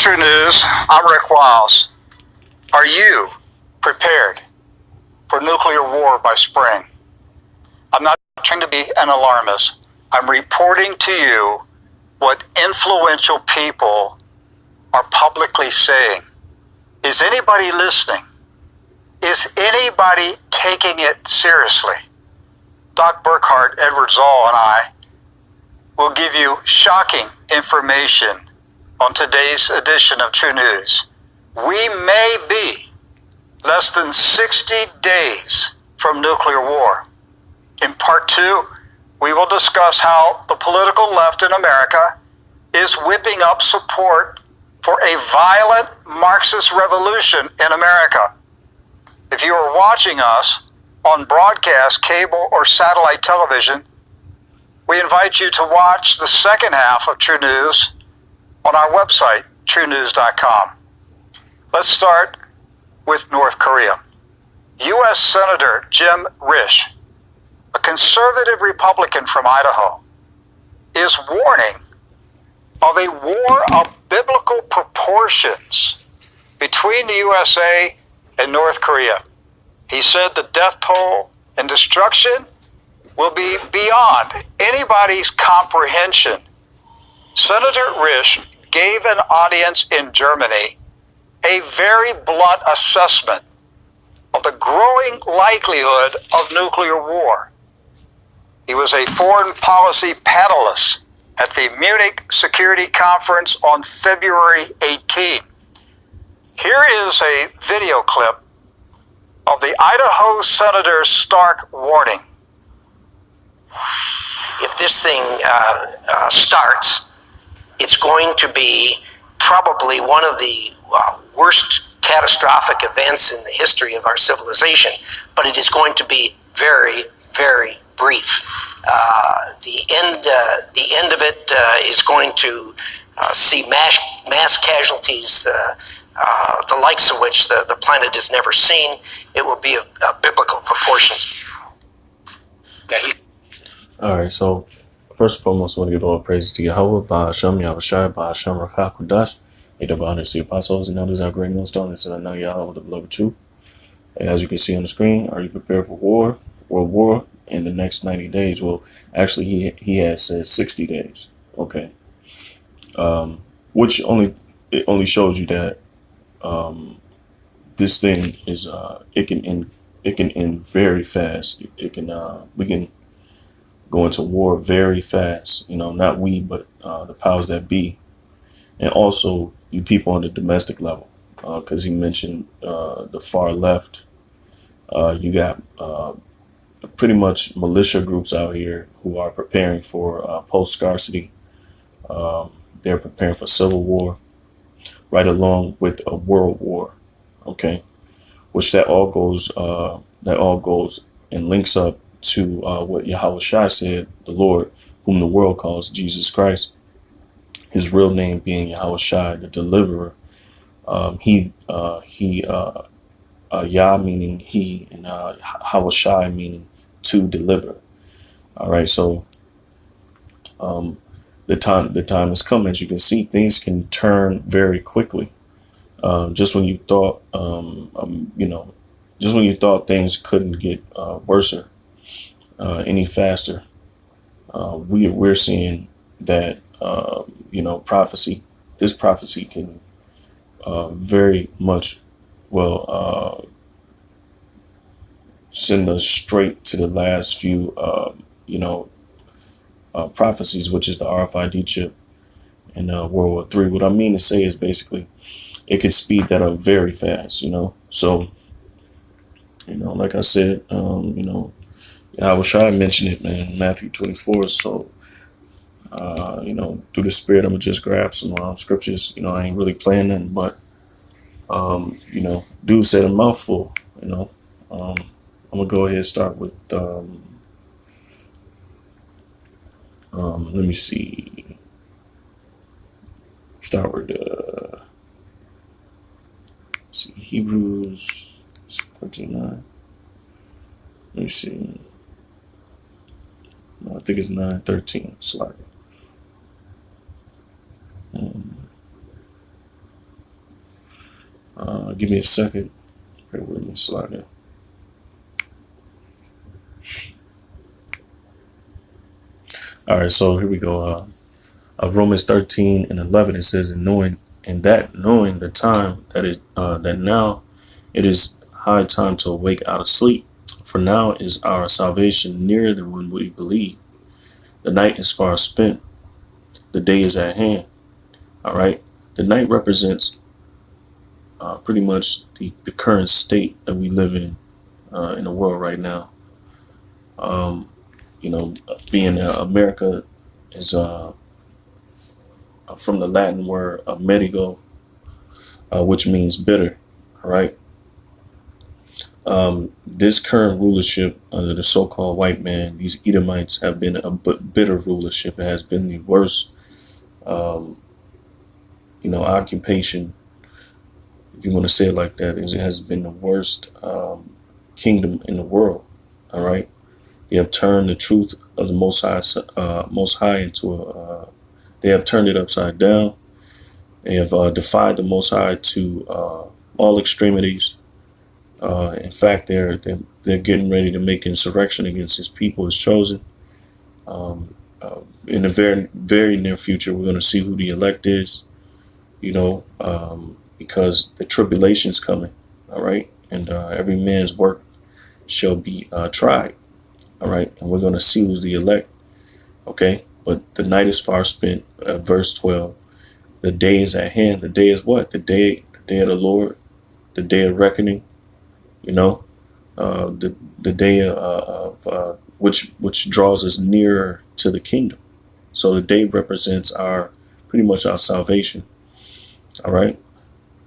True News. I'm Rick Wiles. Are you prepared for nuclear war by spring? I'm not trying to be an alarmist. I'm reporting to you what influential people are publicly saying. Is anybody listening? Is anybody taking it seriously? Doc Burkhart, Edward Zoll, and I will give you shocking information on today's edition of True News. We may be less than 60 days from nuclear war. In part 2, we will discuss how the political left in America is whipping up support for a violent Marxist revolution in America. If you are watching us on broadcast, cable, or satellite television, we invite you to watch the second half of True News on our website, truenews.com. Let's start with North Korea. U.S. Senator Jim Risch, a conservative Republican from Idaho, is warning of a war of biblical proportions between the USA and North Korea. He said the death toll and destruction will be beyond anybody's comprehension. Senator Risch gave an audience in Germany a very blunt assessment of the growing likelihood of nuclear war. He was a foreign policy panelist at the Munich Security Conference on February 18. Here is a video clip of the Idaho senator's stark warning. If this thing starts, it's going to be probably one of the worst catastrophic events in the history of our civilization, but it is going to be very, very brief. The end of it is going to see mass casualties, the likes of which the planet has never seen. It will be of biblical proportions. All right, so first and foremost, I want to give all praise to Yahweh, Ba'ashem, Yahushai, Ba'ashem, Rakha, Kudash. May double honors to the apostles and elders, our great millstone. This is another Yahweh, the beloved truth. And as you can see on the screen, are you prepared for war, world war, in the next 90 days? Well, actually, he has said 60 days. Okay. Which it only shows you that this thing is it can end very fast. We can go into war very fast, not we, but the powers that be. And also you people on the domestic level, because he mentioned the far left. You got pretty much militia groups out here who are preparing for post-scarcity. They're preparing for civil war, right along with a world war, okay? Which that all goes and links up to what Yahushua said, the Lord, whom the world calls Jesus Christ, his real name being Yahushua, the deliverer. Yah meaning he, and Yahushua meaning to deliver. All right, so the time has come. As you can see, things can turn very quickly. Just when you thought, just when you thought things couldn't get worse any faster, we're seeing that prophecy. This prophecy can very much send us straight to the last few prophecies, which is the RFID chip and World War III. What I mean to say is basically it could speed that up very fast, So, like I said, I wish I mentioned it, man, Matthew 24. So, through the Spirit, I'm gonna just grab some scriptures. I ain't really playing nothing, but dude said a mouthful. I'm gonna go ahead and start with let me see. Start with Hebrews 13:9. Let me see. No, I think it's 9:13. Slide. Give me a second. Bear with me, slide. All right, so here we go. Romans 13:11, it says, "And knowing the time that is that now it is high time to awake out of sleep, for now is our salvation nearer than when we believe. The night is far spent, the day is at hand." All right, the night represents pretty much the current state that we live in the world right now. Um, being America is from the Latin word "medigo," which means bitter. All right. This current rulership under the so-called white man, these Edomites, have been a bitter rulership. It has been the worst, occupation, if you want to say it like that. It has been the worst kingdom in the world. All right. They have turned the truth of the Most High into they have turned it upside down. They have defied the Most High to all extremities. In fact, they're getting ready to make insurrection against His people, His chosen. In the very very near future, we're going to see who the elect is. Because the tribulation's coming. All right, and every man's work shall be tried. All right, and we're going to see who's the elect. Okay, but the night is far spent. Verse 12. The day is at hand. The day is what? The day of the Lord, the day of reckoning. The day of which draws us nearer to the kingdom. So the day represents pretty much our salvation. All right,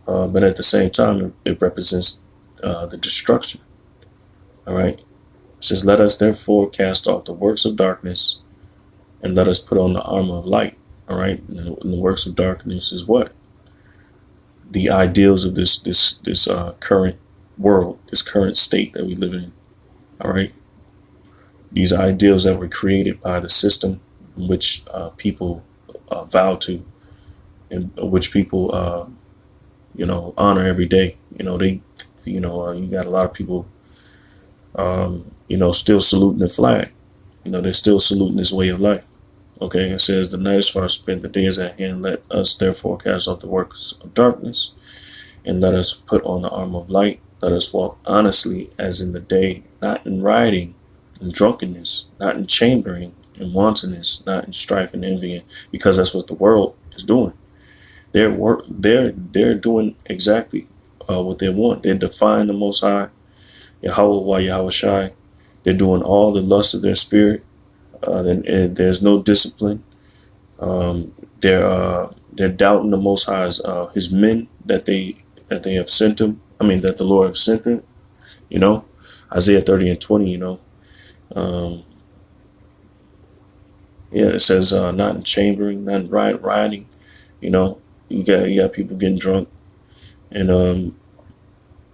but at the same time, it represents the destruction. All right, it says, "Let us therefore cast off the works of darkness, and let us put on the armor of light." All right, and the works of darkness is what? The ideals of this current world, this current state that we live in. All right, these ideals that were created by the system in which people vow to, and which people honor every day. You got a lot of people still saluting the flag. They're still saluting this way of life. Okay, it says, "The night is far spent, the day is at hand. Let us therefore cast off the works of darkness, and let us put on the armor of light. Let us walk honestly as in the day, not in rioting and drunkenness, not in chambering and wantonness, not in strife and envying," because that's what the world is doing. They're doing exactly what they want. They're defying the Most High, Yahweh Shai. They're doing all the lust of their spirit. There's no discipline. They're doubting the Most High's His men that they have sent him. I mean, that the Lord have sent them. Isaiah 30:20. It says not in chambering, not in rioting. You got people getting drunk, and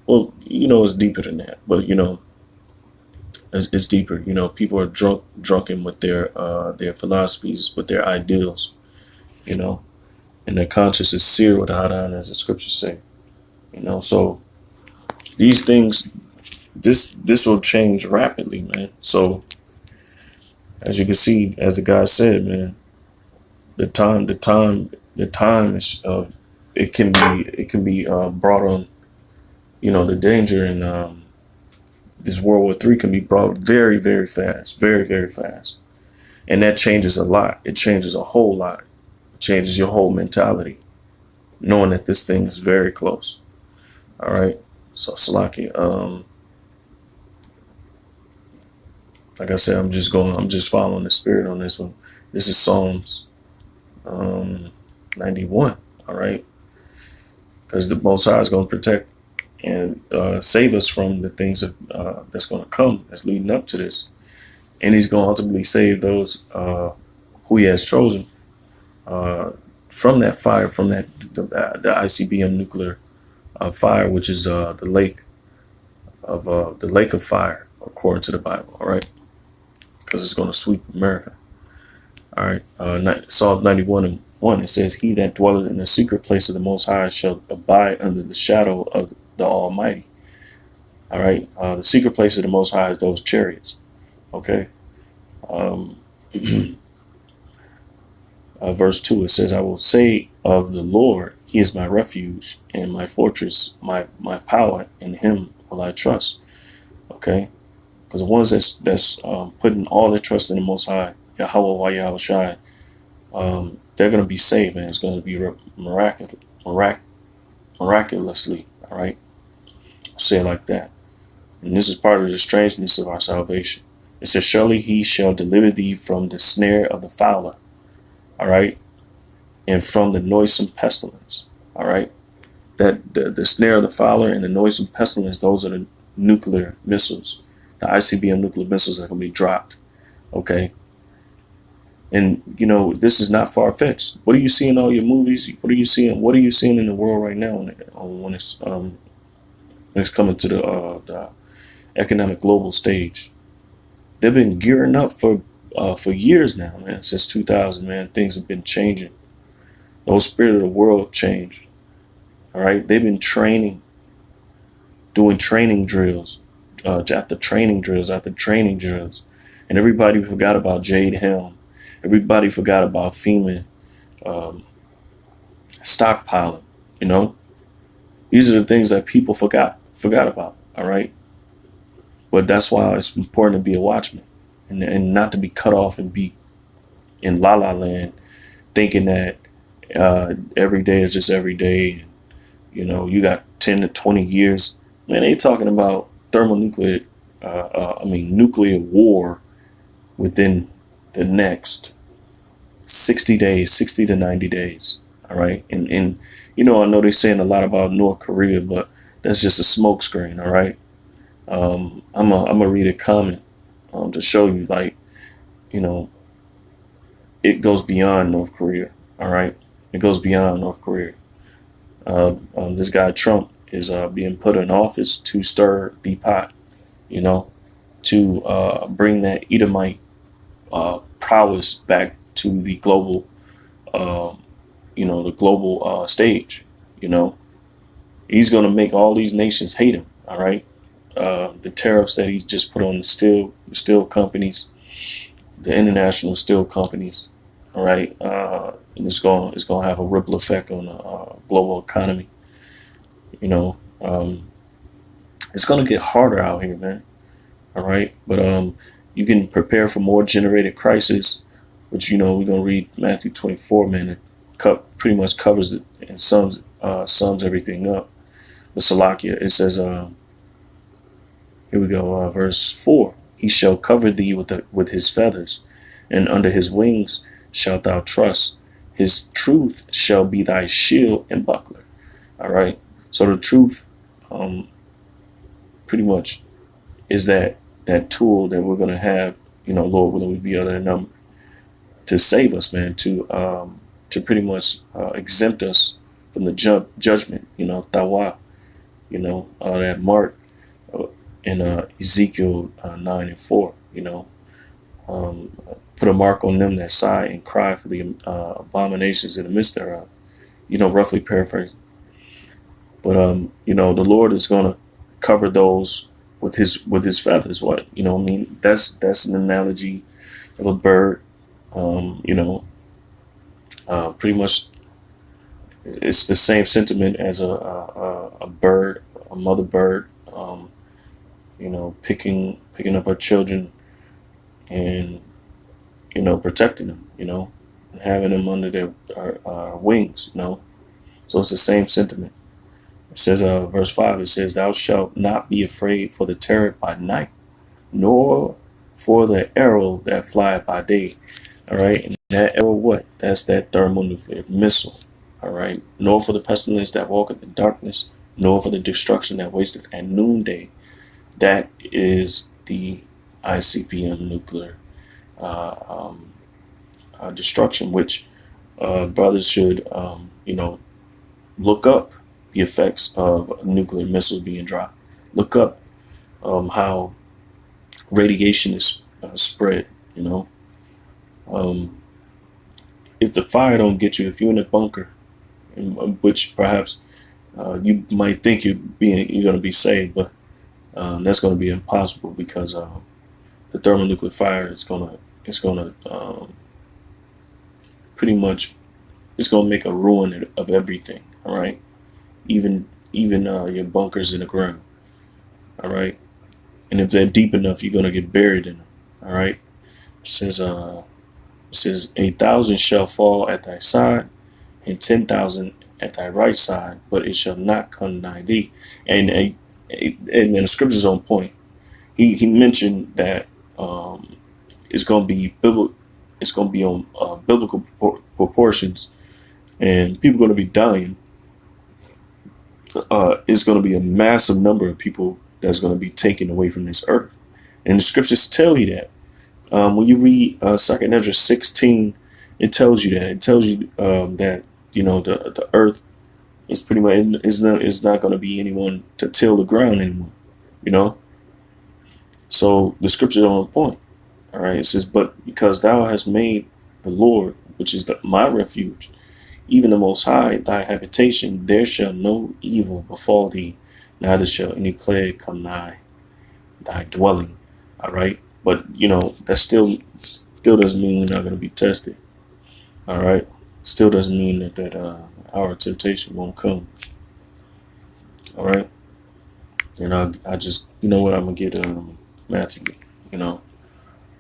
it's deeper than that. But it's deeper. People are drunken with their philosophies, with their ideals. And their conscience is seared with hot iron, as the scriptures say. So these things, this will change rapidly, man. So as you can see, as the guy said, man, the time is it can be brought on. The danger in this World War III can be brought very, very fast, very, very fast. And that changes a lot. It changes a whole lot. It changes your whole mentality, knowing that this thing is very close. All right. So Slaki, like I said, I'm just following the spirit on this one. This is Psalms 91. All right. Because the Most High is going to protect and save us from the things that's going to come, that's leading up to this. And He's going to ultimately save those who He has chosen from that fire, from the ICBM nuclear fire, which is the lake of fire, according to the Bible. All right, because it's going to sweep America. All right. Psalm 91:1. It says, "He that dwelleth in the secret place of the Most High shall abide under the shadow of the Almighty." All right. The secret place of the Most High is those chariots. Okay. Um, verse 2, it says, "I will say of the Lord, He is my refuge and my fortress, my power. In Him will I trust." Okay. Because the ones that's putting all their trust in the Most High, Yahweh Yahweh Shai, they're going to be saved, man. It's going to be miraculously. All right. I'll say it like that. And this is part of the strangeness of our salvation. It says, "Surely He shall deliver thee from the snare of the fowler." All right. And from the noisome pestilence. All right. That the snare of the fowler and the noisome pestilence, those are the nuclear missiles, the ICBM nuclear missiles that can be dropped. Okay. And you know, this is not far fetched. What do you see in all your movies? What are you seeing? What are you seeing in the world right now when it's coming to the economic global stage? They've been gearing up for years now, man. Since 2000, man, things have been changing. The whole spirit of the world changed. All right, they've been training, doing training drills, after training drills after training drills, and everybody forgot about Jade Helm. Everybody forgot about FEMA stockpiling. You know, these are the things that people forgot about. All right, but that's why it's important to be a watchman and not to be cut off and be in la la land, thinking that every day is just every day. You know, you got 10 to 20 years. Man, they talking about nuclear war within the next 60 days, 60 to 90 days. All right. And you know, I know they're saying a lot about North Korea, but that's just a smoke screen. All right. I'm gonna read a comment to show you, like, you know, it goes beyond North Korea. All right. It goes beyond North Korea. This guy Trump is being put in office to stir the pot, you know, to bring that Edomite prowess back to the global, the global stage. You know, he's going to make all these nations hate him. All right, the tariffs that he's just put on the steel companies, the international steel companies. All right, and it's going to have a ripple effect on the global economy. You know, it's going to get harder out here, man. All right. But you can prepare for more generated crisis, which, you know, we're going to read Matthew 24, man. It pretty much covers it and sums everything up. But Salakia, it says, here we go, verse 4. "He shall cover thee with his feathers, and under his wings shalt thou trust. His truth shall be thy shield and buckler." All right. So the truth, pretty much, is that tool that we're going to have, you know, Lord willing, we be other than number, to save us, man, to pretty much exempt us from the judgment, you know, tawa, you know, that mark in Ezekiel 9:4, you know, put a mark on them that sigh and cry for the abominations in the midst thereof, you know, roughly paraphrasing. But you know, the Lord is going to cover those with his feathers. What, you know, I mean, that's an analogy of a bird. You know, pretty much it's the same sentiment as a bird, a mother bird. You know, picking up her children and, you know, protecting them. You know, and having them under their wings. You know, so it's the same sentiment. It says, verse 5, it says, "Thou shalt not be afraid for the terror by night, nor for the arrow that flieth by day." All right. And that arrow, what? That's that thermonuclear missile. All right. "Nor for the pestilence that walketh in darkness, nor for the destruction that wasteth at noonday." That is the ICBM nuclear destruction, which brothers should, you know, look up the effects of nuclear missiles being dropped. Look up how radiation is spread, you know. if the fire don't get you, if you're in a bunker, which perhaps you might think you're going to be saved, but that's going to be impossible because the thermonuclear fire is going to pretty much, it's going to make a ruin of everything. All right, even your bunkers in the ground. All right, and if they're deep enough, you're going to get buried in them. All right, it says 1,000 shall fall at thy side, and 10,000 at thy right side, but it shall not come nigh thee. And the scripture's on point. He mentioned that it's going to be it's going to be on biblical proportions, and people are going to be dying. It's going to be a massive number of people that's going to be taken away from this earth, and the scriptures tell you that. When you read 2nd Ezra 16, it tells you that. It tells you that the earth is pretty much is not going to be anyone to till the ground anymore. You know, so the scripture on point. All right, it says, "But because thou hast made the Lord, which is my refuge, even the Most High, thy habitation, there shall no evil befall thee, neither shall any plague come nigh thy dwelling." All right, but that still doesn't mean we're not going to be tested. All right, still doesn't mean that our temptation won't come. All right, and I just what, I'm gonna get Matthew,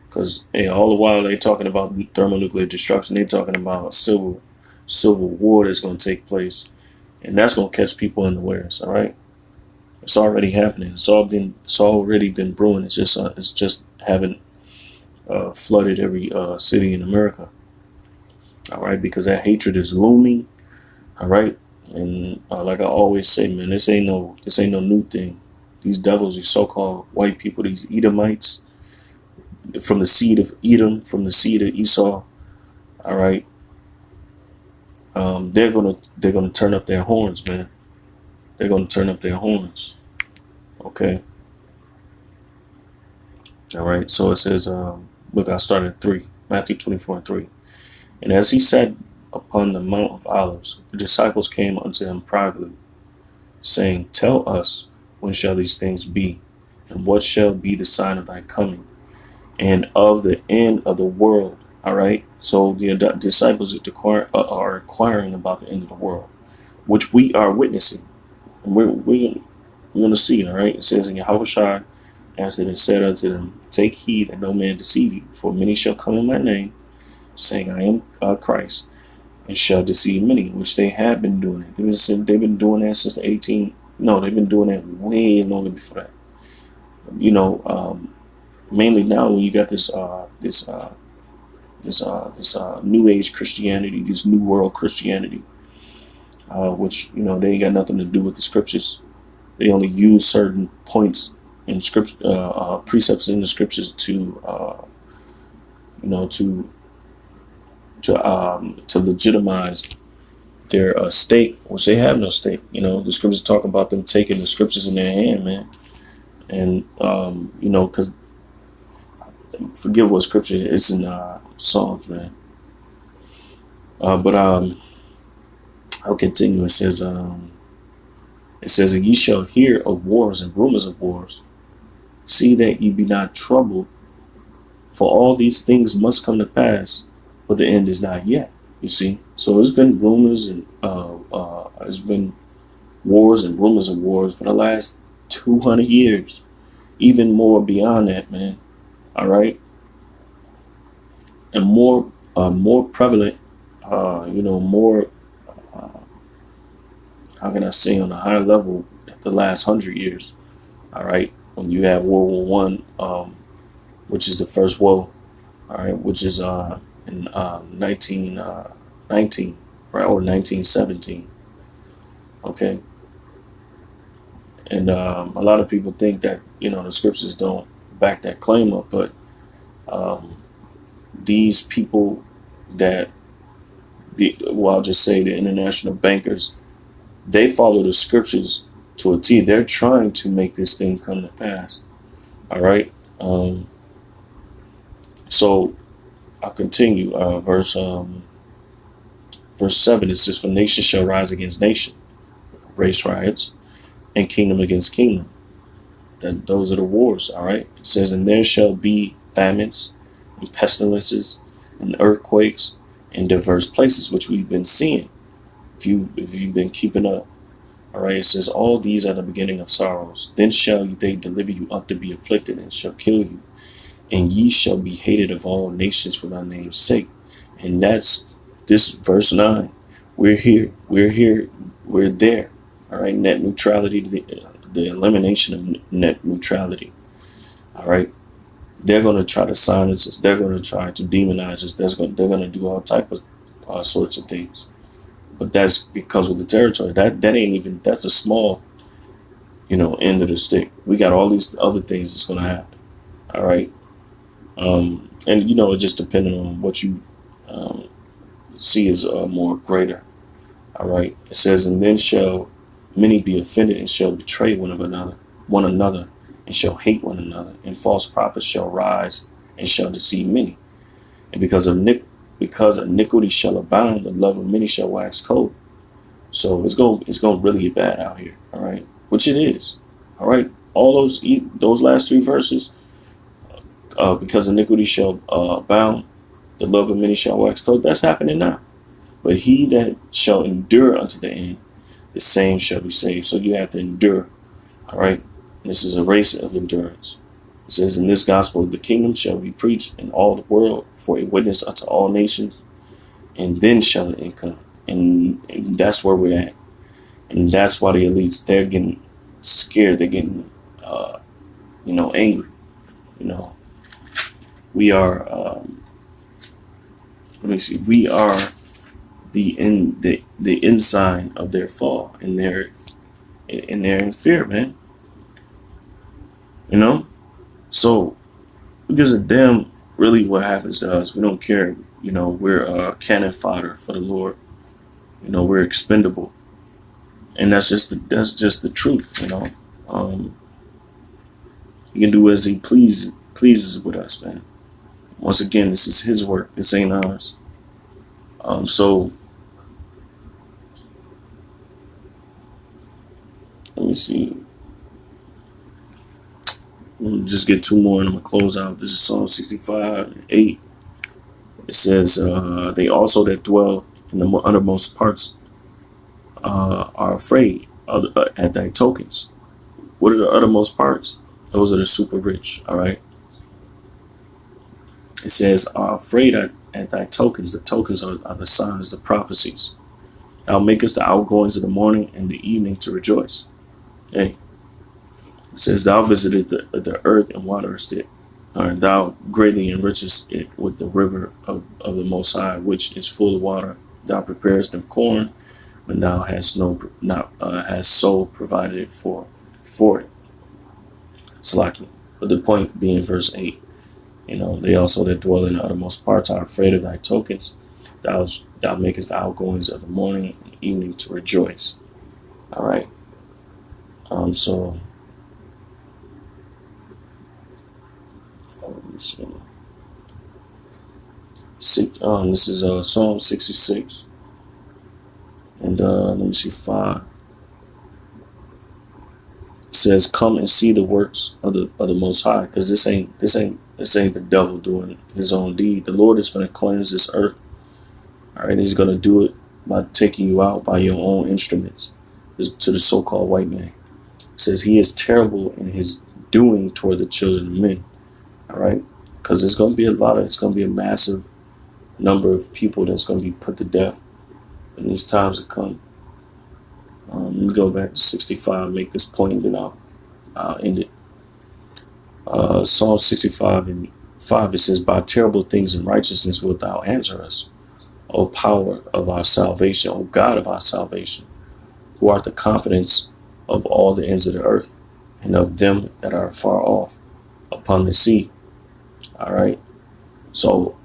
because hey, all the while they talking about thermonuclear destruction, they talking about civil war that's going to take place, and that's going to catch people unawares. All right, it's already happening. It's already been brewing. It's just haven't flooded every city in America. All right, because that hatred is looming. All right, and like I always say, man, this ain't no new thing. These devils, these so-called white people, these Edomites, from the seed of Edom, from the seed of Esau. All right, they're gonna turn up their horns, man. They're gonna turn up their horns. Okay. All right. So it says, look, I started at 3, Matthew 24:3. And as he sat upon the Mount of Olives, the disciples came unto him privately, saying, Tell us, when shall these things be? And what shall be the sign of thy coming? And of the end of the world. All right. So the disciples are inquiring about the end of the world, which we are witnessing. And we're going to see. All right. It says, in Yahushua answered and said unto them, Take heed that no man deceive you, for many shall come in my name, saying, I am Christ, and shall deceive many, which they have been doing it. They've been doing that since they've been doing that way longer before that. Mainly now when you got this new age Christianity, this new world Christianity, which they ain't got nothing to do with the scriptures. They only use certain points in script, precepts in the scriptures to legitimize their state, which they have no state. The scriptures talk about them taking the scriptures in their hand, man, and because forget what scripture it's in Psalms, man. But I'll continue. It says, and ye shall hear of wars and rumors of wars. See that ye be not troubled, for all these things must come to pass, but the end is not yet. You see, so there's been rumors and there's been wars and rumors of wars for the last 200 years, even more beyond that, man. All right, and more prevalent, more. How can I say, on a high level at the last 100 years? All right, when you have World War One, which is the first war, all right, which is in 1919, right, or 1917. Okay, and a lot of people think that the scriptures don't back that claim up, but these people I'll just say the international bankers, they follow the scriptures to a T. They're trying to make this thing come to pass. All right. So I'll continue. Verse verse 7, it says, for nation shall rise against nation, race riots, and kingdom against kingdom. That those are the wars, all right? It says, and there shall be famines and pestilences and earthquakes in diverse places, which we've been seeing. If you've been keeping up, all right, it says, all these are the beginning of sorrows. Then shall they deliver you up to be afflicted, and shall kill you, and ye shall be hated of all nations for my name's sake. And that's this verse 9. We're here. We're there. All right. Net neutrality, the elimination of net neutrality. All right. They're going to try to silence us. They're going to try to demonize us. They're going to do all type of sorts of things. But that's because with the territory. That ain't even, that's a small, end of the stick. We got all these other things that's going to happen. All right. And it just depending on what you see as more greater. All right. It says, and then shall many be offended and shall betray one another, and shall hate one another, and false prophets shall rise and shall deceive many. And because iniquity shall abound, the love of many shall wax cold. So it's going really get bad out here. All right. Which it is. All right. All those last three verses, because iniquity shall abound, the love of many shall wax cold. That's happening now. But he that shall endure unto the end, the same shall be saved. So you have to endure. All right. This is a race of endurance. It says, in this gospel, the kingdom shall be preached in all the world for a witness unto all nations, and then shall it come. And that's where we're at. And that's why the elites, they're getting scared. They're getting, angry. We are, we are the ensign of their fall, and they're in fear, man. So who gives a damn really what happens to us? We don't care. We're cannon fodder for the Lord. We're expendable, and that's just the truth. He can do as he pleases with us, man. Once again, this is his work. This ain't ours. So let me see. Just get two more and I'm gonna close out. This is Psalm 65:8. It says, they also that dwell in the uttermost parts are afraid at thy tokens. What are the uttermost parts? Those are the super rich. All right. It says, are afraid at thy tokens. The tokens are the signs, the prophecies. Thou makest the outgoings of the morning and the evening to rejoice. Hey. It says, thou visited the earth and waterest it, or thou greatly enrichest it with the river of the Most High, which is full of water. Thou preparest them corn when thou hast hast so provided it for it. Slaki. But the point being verse 8, they also that dwell in the uttermost parts are afraid of thy tokens. Thou makest the outgoings of the morning and evening to rejoice. All right. So let me see. This is Psalm 66, and let me see 5. It says, "Come and see the works of the Most High," because this ain't the devil doing his own deed. The Lord is going to cleanse this earth. All right, He's going to do it by taking you out by your own instruments to the so-called white man. It says He is terrible in His doing toward the children of men. All right, because it's going to be a massive number of people that's going to be put to death in these times to come. Let me go back to 65, make this point, and then I'll end it. Psalm 65:5, it says, "By terrible things in righteousness wilt thou answer us, O power of our salvation, O God of our salvation, who art the confidence of all the ends of the earth, and of them that are far off upon the sea." All right. So,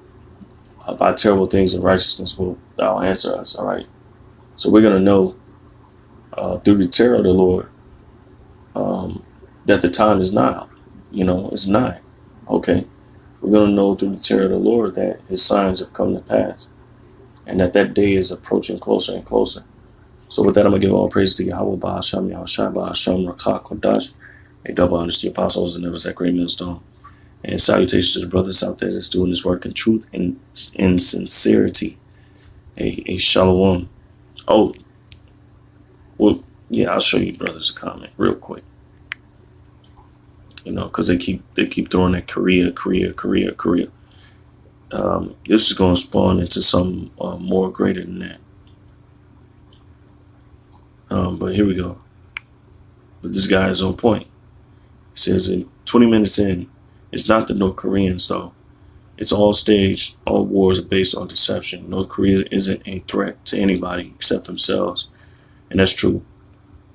by terrible things in righteousness will thou answer us. All right. So we're going to know through the terror of the Lord that the time is nigh. It's nigh. Okay. We're going to know through the terror of the Lord that His signs have come to pass. and that day is approaching closer and closer. So with that, I'm gonna give all praise to Yahweh, Ba'asham, Yahushua, Ba'asham, Rakah, Kodash, a double honors to the apostles and never that great millstone. And salutations to the brothers out there that's doing this work in truth and in sincerity. A shalom. Oh, well, yeah, I'll show you brothers a comment real quick. You know, because they keep throwing that Korea. This is going to spawn into something more greater than that. But here we go. But this guy is on point. He says in 20 minutes in, it's not the North Koreans though. It's all staged. All wars are based on deception. North Korea isn't a threat to anybody except themselves. And that's true.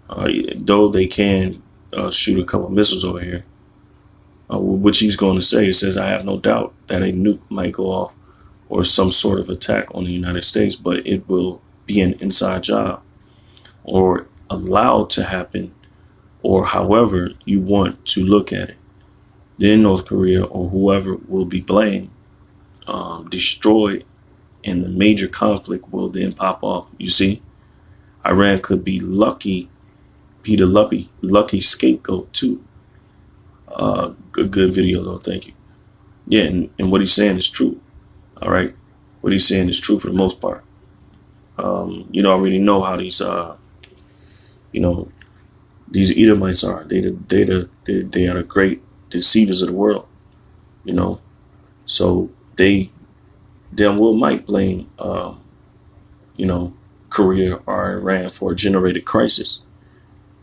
Though they can shoot a couple missiles over here, which he's going to say, it says, I have no doubt that a nuke might go off or some sort of attack on the United States, but it will be an inside job or allowed to happen, or however you want to look at it. Then North Korea or whoever will be blamed, destroyed, and the major conflict will then pop off. You see, Iran could be the lucky scapegoat too. Good video though, thank you. Yeah, and what he's saying is true. All right, what he's saying is true for the most part. You know, I already know how these these Edomites are. They are the great deceivers of the world. You know, so they damn well might blame Korea or Iran for a generated crisis.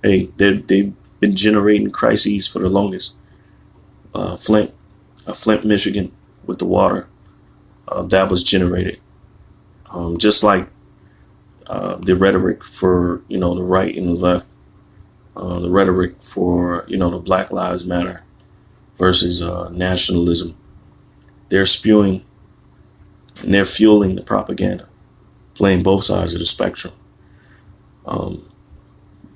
Hey, they've been generating crises for the longest. Flint, Michigan, with the water that was generated. Just like the rhetoric for the right and the left, the rhetoric for the Black Lives Matter versus nationalism. They're spewing and they're fueling the propaganda, playing both sides of the spectrum,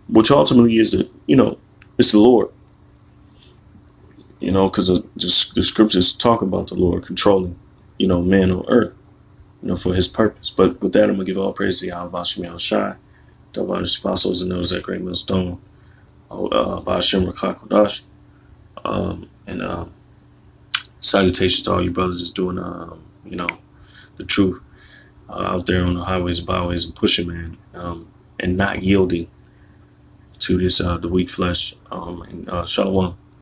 which ultimately is it's the Lord. Because the scriptures talk about the Lord controlling, man on earth, for his purpose. But with that, I'm going to give all praise to Yahweh, Yahushua, double honors to apostles and those that great millstone, Ba'ashim, Rakah, Kodash, and salutations to all you brothers that's doing, the truth out there on the highways and byways and pushing, man, and not yielding to this, the weak flesh, and shalom.